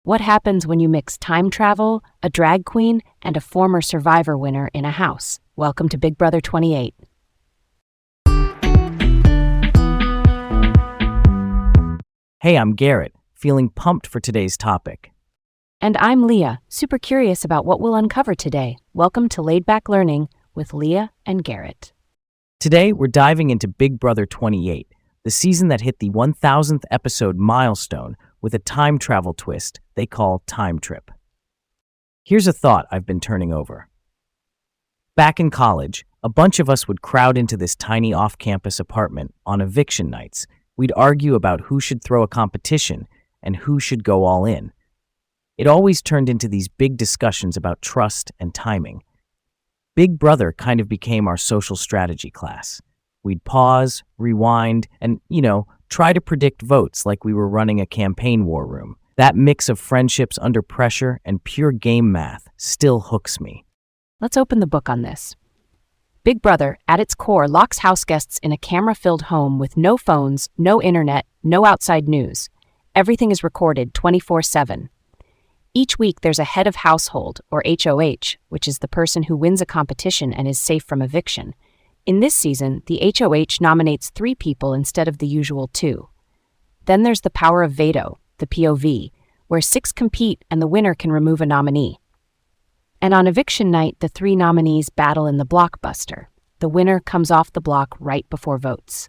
What happens when you mix time travel, a drag queen, and a former Survivor winner in a house? Welcome to Big Brother 28. Hey, I'm Garrett, feeling pumped for today's topic. And I'm Leah, super curious about what we'll uncover today. Welcome to Laid Back Learning with Leah and Garrett. Today, we're diving into Big Brother 28, the season that hit the 1000th episode milestone with a time travel twist they call Time Trip. Here's a thought I've been turning over. Back in college, a bunch of us would crowd into this tiny off-campus apartment on eviction nights. We'd argue about who should throw a competition and who should go all in. It always turned into these big discussions about trust and timing. Big Brother kind of became our social strategy class. We'd pause, rewind, and, try to predict votes like we were running a campaign war room. That mix of friendships under pressure and pure game math still hooks me. Let's open the book on this. Big Brother, at its core, locks house guests in a camera-filled home with no phones, no internet, no outside news. Everything is recorded 24/7. Each week there's a head of household, or HOH, which is the person who wins a competition and is safe from eviction. In this season, the HOH nominates 3 people instead of the usual 2. Then there's the power of veto, the POV, where 6 compete and the winner can remove a nominee. And on eviction night, the 3 nominees battle in the blockbuster. The winner comes off the block right before votes.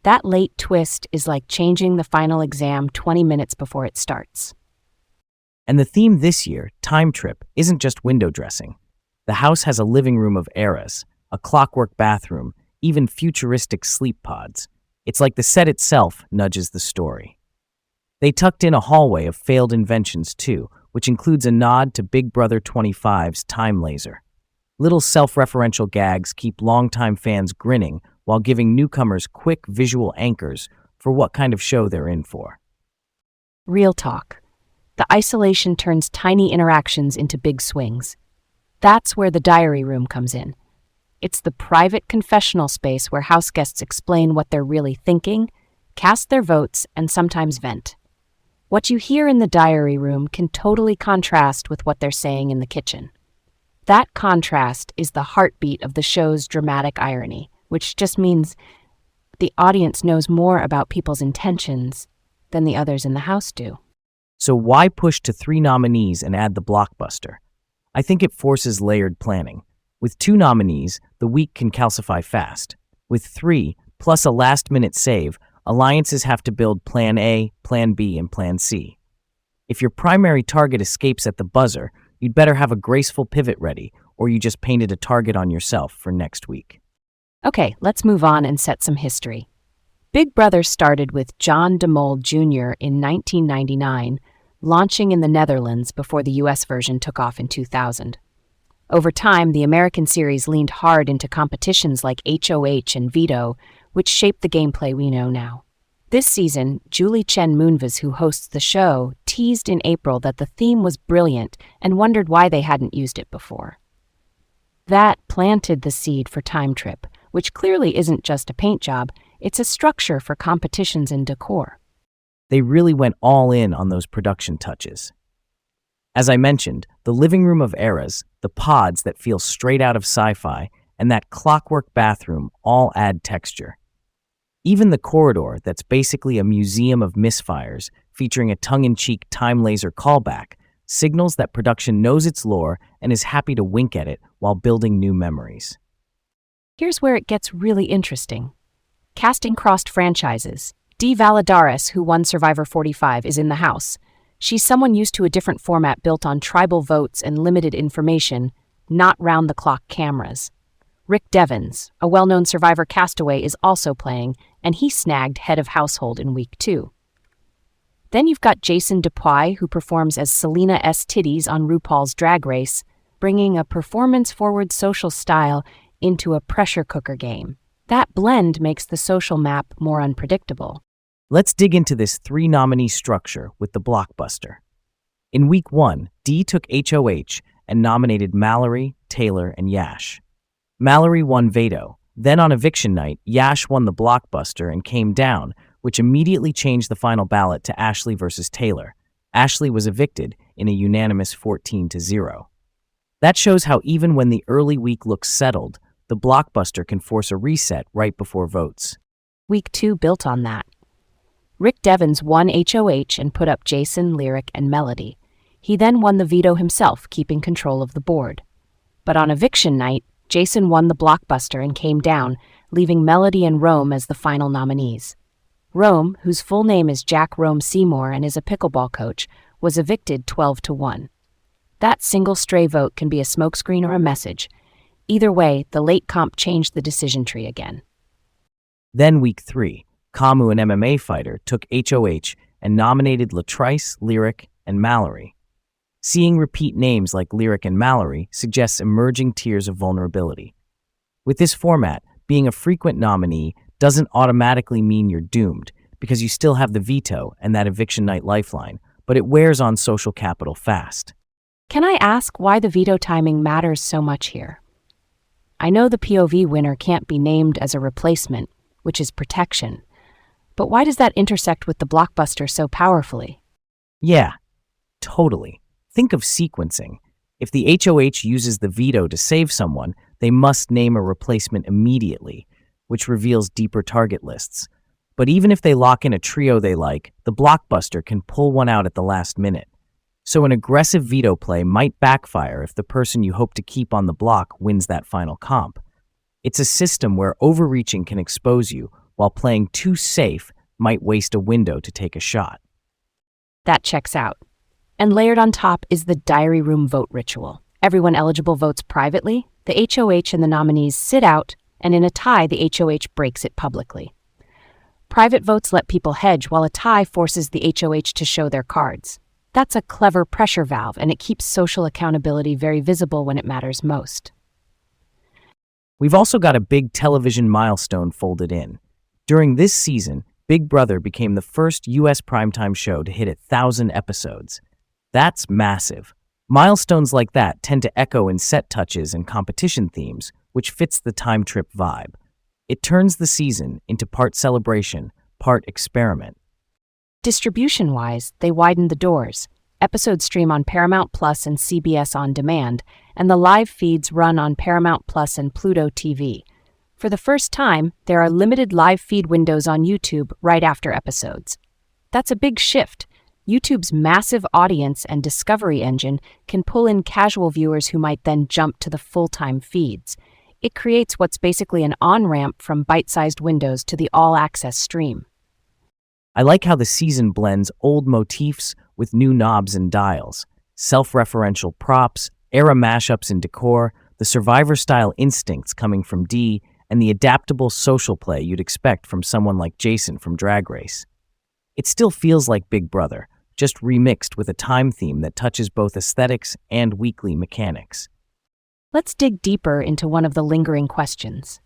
That late twist is like changing the final exam 20 minutes before it starts. And the theme this year, Time Trip, isn't just window dressing. The house has a living room of eras, a clockwork bathroom, even futuristic sleep pods. It's like the set itself nudges the story. They tucked in a hallway of failed inventions too, which includes a nod to Big Brother 25's time laser. Little self-referential gags keep longtime fans grinning while giving newcomers quick visual anchors for what kind of show they're in for. Real talk. The isolation turns tiny interactions into big swings. That's where the diary room comes in. It's the private confessional space where house guests explain what they're really thinking, cast their votes, and sometimes vent. What you hear in the diary room can totally contrast with what they're saying in the kitchen. That contrast is the heartbeat of the show's dramatic irony, which just means the audience knows more about people's intentions than the others in the house do. So why push to 3 nominees and add the blockbuster? I think it forces layered planning. With 2 nominees, the week can calcify fast. With 3, plus a last-minute save, alliances have to build Plan A, Plan B, and Plan C. If your primary target escapes at the buzzer, you'd better have a graceful pivot ready, or you just painted a target on yourself for next week. Okay, let's move on and set some history. Big Brother started with John de Mol Jr. in 1999, launching in the Netherlands before the US version took off in 2000. Over time, the American series leaned hard into competitions like HOH and Veto, which shaped the gameplay we know now. This season, Julie Chen Moonves, who hosts the show, teased in April that the theme was brilliant and wondered why they hadn't used it before. That planted the seed for Time Trip, which clearly isn't just a paint job, it's a structure for competitions and decor. They really went all in on those production touches. As I mentioned, the living room of eras, the pods that feel straight out of sci-fi, and that clockwork bathroom all add texture. Even the corridor, that's basically a museum of misfires, featuring a tongue-in-cheek time laser callback, signals that production knows its lore and is happy to wink at it while building new memories. Here's where it gets really interesting. Casting crossed franchises. Dee Valladares, who won Survivor 45, is in the house. She's someone used to a different format built on tribal votes and limited information, not round-the-clock cameras. Rick Devens, a well-known Survivor castaway, is also playing, and he snagged head of household in week 2. Then you've got Jason Dupuis, who performs as Selena S. Titties on RuPaul's Drag Race, bringing a performance-forward social style into a pressure cooker game. That blend makes the social map more unpredictable. Let's dig into this 3-nominee structure with the blockbuster. In week 1, Dee took HOH and nominated Mallory, Taylor, and Yash. Mallory won Veto. Then on eviction night, Yash won the blockbuster and came down, which immediately changed the final ballot to Ashley versus Taylor. Ashley was evicted in a unanimous 14-0. That shows how even when the early week looks settled, the blockbuster can force a reset right before votes. Week 2 built on that. Rick Devens won HOH and put up Jason, Lyric, and Melody. He then won the veto himself, keeping control of the board. But on eviction night, Jason won the blockbuster and came down, leaving Melody and Rome as the final nominees. Rome, whose full name is Jack Rome Seymour and is a pickleball coach, was evicted 12-1. That single stray vote can be a smokescreen or a message. Either way, the late comp changed the decision tree again. Then week 3, Camu, an MMA fighter, took HOH and nominated Latrice, Lyric, and Mallory. Seeing repeat names like Lyric and Mallory suggests emerging tiers of vulnerability. With this format, being a frequent nominee doesn't automatically mean you're doomed, because you still have the veto and that eviction night lifeline, but it wears on social capital fast. Can I ask why the veto timing matters so much here? I know the POV winner can't be named as a replacement, which is protection, but why does that intersect with the blockbuster so powerfully? Yeah, totally. Think of sequencing. If the HOH uses the veto to save someone, they must name a replacement immediately, which reveals deeper target lists. But even if they lock in a trio they like, the blockbuster can pull one out at the last minute. So an aggressive veto play might backfire if the person you hope to keep on the block wins that final comp. It's a system where overreaching can expose you, while playing too safe might waste a window to take a shot. That checks out. And layered on top is the diary room vote ritual. Everyone eligible votes privately, the HOH and the nominees sit out, and in a tie, the HOH breaks it publicly. Private votes let people hedge, while a tie forces the HOH to show their cards. That's a clever pressure valve, and it keeps social accountability very visible when it matters most. We've also got a big television milestone folded in. During this season, Big Brother became the first U.S. primetime show to hit 1,000 episodes. That's massive. Milestones like that tend to echo in set touches and competition themes, which fits the time trip vibe. It turns the season into part celebration, part experiment. Distribution-wise, they widened the doors. Episodes stream on Paramount Plus and CBS On Demand, and the live feeds run on Paramount Plus and Pluto TV. For the first time, there are limited live feed windows on YouTube right after episodes. That's a big shift. YouTube's massive audience and discovery engine can pull in casual viewers who might then jump to the full-time feeds. It creates what's basically an on-ramp from bite-sized windows to the all-access stream. I like how the season blends old motifs with new knobs and dials, self-referential props, era mashups in decor, the Survivor-style instincts coming from D, and the adaptable social play you'd expect from someone like Jason from Drag Race. It still feels like Big Brother, just remixed with a time theme that touches both aesthetics and weekly mechanics. Let's dig deeper into one of the lingering questions.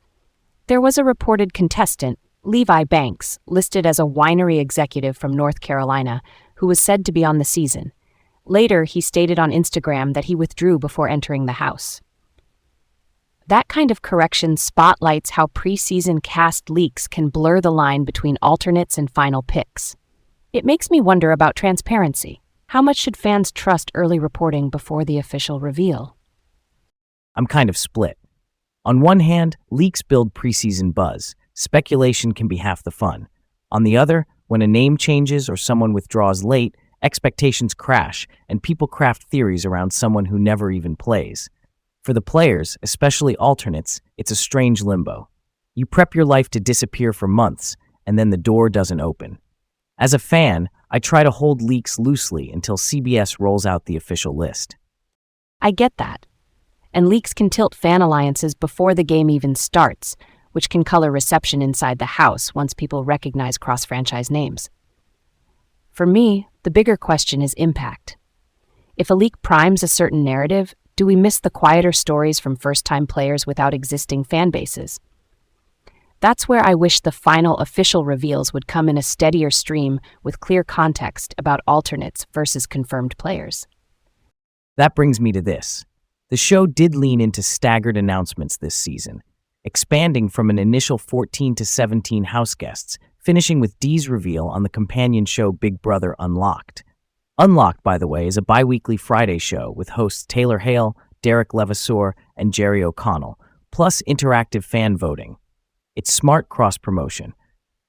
There was a reported contestant, Levi Banks, listed as a winery executive from North Carolina, who was said to be on the season. Later, he stated on Instagram that he withdrew before entering the house. That kind of correction spotlights how preseason cast leaks can blur the line between alternates and final picks. It makes me wonder about transparency. How much should fans trust early reporting before the official reveal? I'm kind of split. On one hand, leaks build preseason buzz. Speculation can be half the fun. On the other, when a name changes or someone withdraws late, expectations crash and people craft theories around someone who never even plays. For the players, especially alternates, it's a strange limbo. You prep your life to disappear for months, and then the door doesn't open. As a fan, I try to hold leaks loosely until CBS rolls out the official list. I get that. And leaks can tilt fan alliances before the game even starts, which can color reception inside the house once people recognize cross-franchise names. For me, the bigger question is impact. If a leak primes a certain narrative, do we miss the quieter stories from first-time players without existing fan bases? That's where I wish the final official reveals would come in a steadier stream with clear context about alternates versus confirmed players. That brings me to this. The show did lean into staggered announcements this season, expanding from an initial 14 to 17 house guests, finishing with Dee's reveal on the companion show Big Brother Unlocked. Unlocked, by the way, is a bi-weekly Friday show with hosts Taylor Hale, Derek Levasseur, and Jerry O'Connell, plus interactive fan voting. It's smart cross-promotion.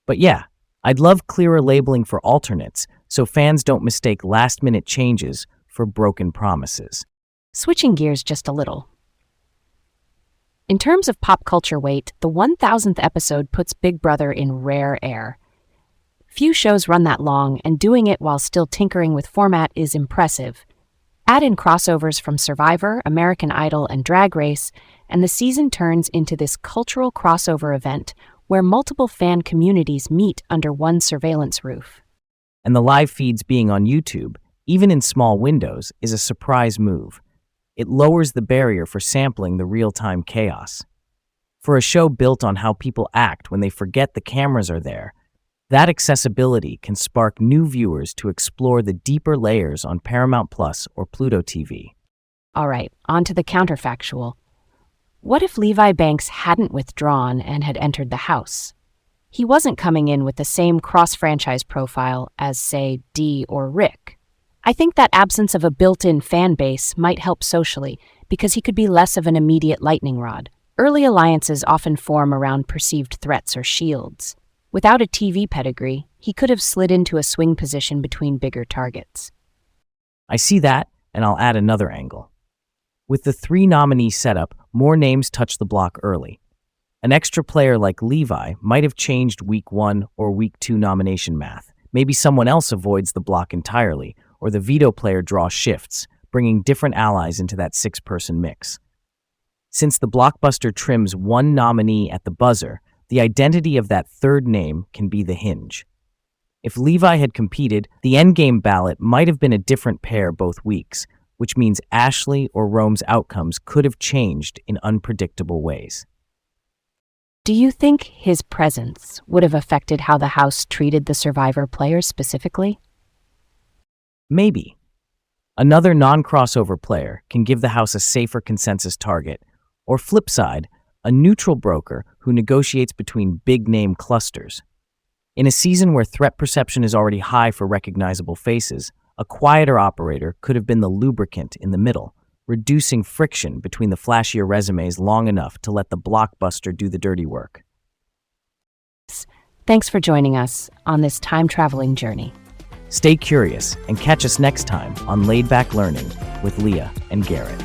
But yeah, I'd love clearer labeling for alternates so fans don't mistake last-minute changes for broken promises. Switching gears just a little. In terms of pop culture weight, the 1000th episode puts Big Brother in rare air. Few shows run that long, and doing it while still tinkering with format is impressive. Add in crossovers from Survivor, American Idol, and Drag Race, and the season turns into this cultural crossover event where multiple fan communities meet under one surveillance roof. And the live feeds being on YouTube, even in small windows, is a surprise move. It lowers the barrier for sampling the real-time chaos. For a show built on how people act when they forget the cameras are there, that accessibility can spark new viewers to explore the deeper layers on Paramount Plus or Pluto TV. All right, on to the counterfactual. What if Levi Banks hadn't withdrawn and had entered the house? He wasn't coming in with the same cross-franchise profile as, say, Dee or Rick. I think that absence of a built-in fan base might help socially because he could be less of an immediate lightning rod. Early alliances often form around perceived threats or shields. Without a TV pedigree, he could have slid into a swing position between bigger targets. I see that, and I'll add another angle. With the 3-nominee setup, more names touch the block early. An extra player like Levi might have changed Week 1 or Week 2 nomination math. Maybe someone else avoids the block entirely, or the veto player draws shifts, bringing different allies into that 6-person mix. Since the blockbuster trims one nominee at the buzzer, the identity of that third name can be the hinge. If Levi had competed, the endgame ballot might have been a different pair both weeks, which means Ashley or Rome's outcomes could have changed in unpredictable ways. Do you think his presence would have affected how the House treated the Survivor players specifically? Maybe. Another non-crossover player can give the House a safer consensus target, or flip side, a neutral broker who negotiates between big-name clusters. In a season where threat perception is already high for recognizable faces, a quieter operator could have been the lubricant in the middle, reducing friction between the flashier resumes long enough to let the blockbuster do the dirty work. Thanks for joining us on this time-traveling journey. Stay curious and catch us next time on Laid Back Learning with Leah and Garrett.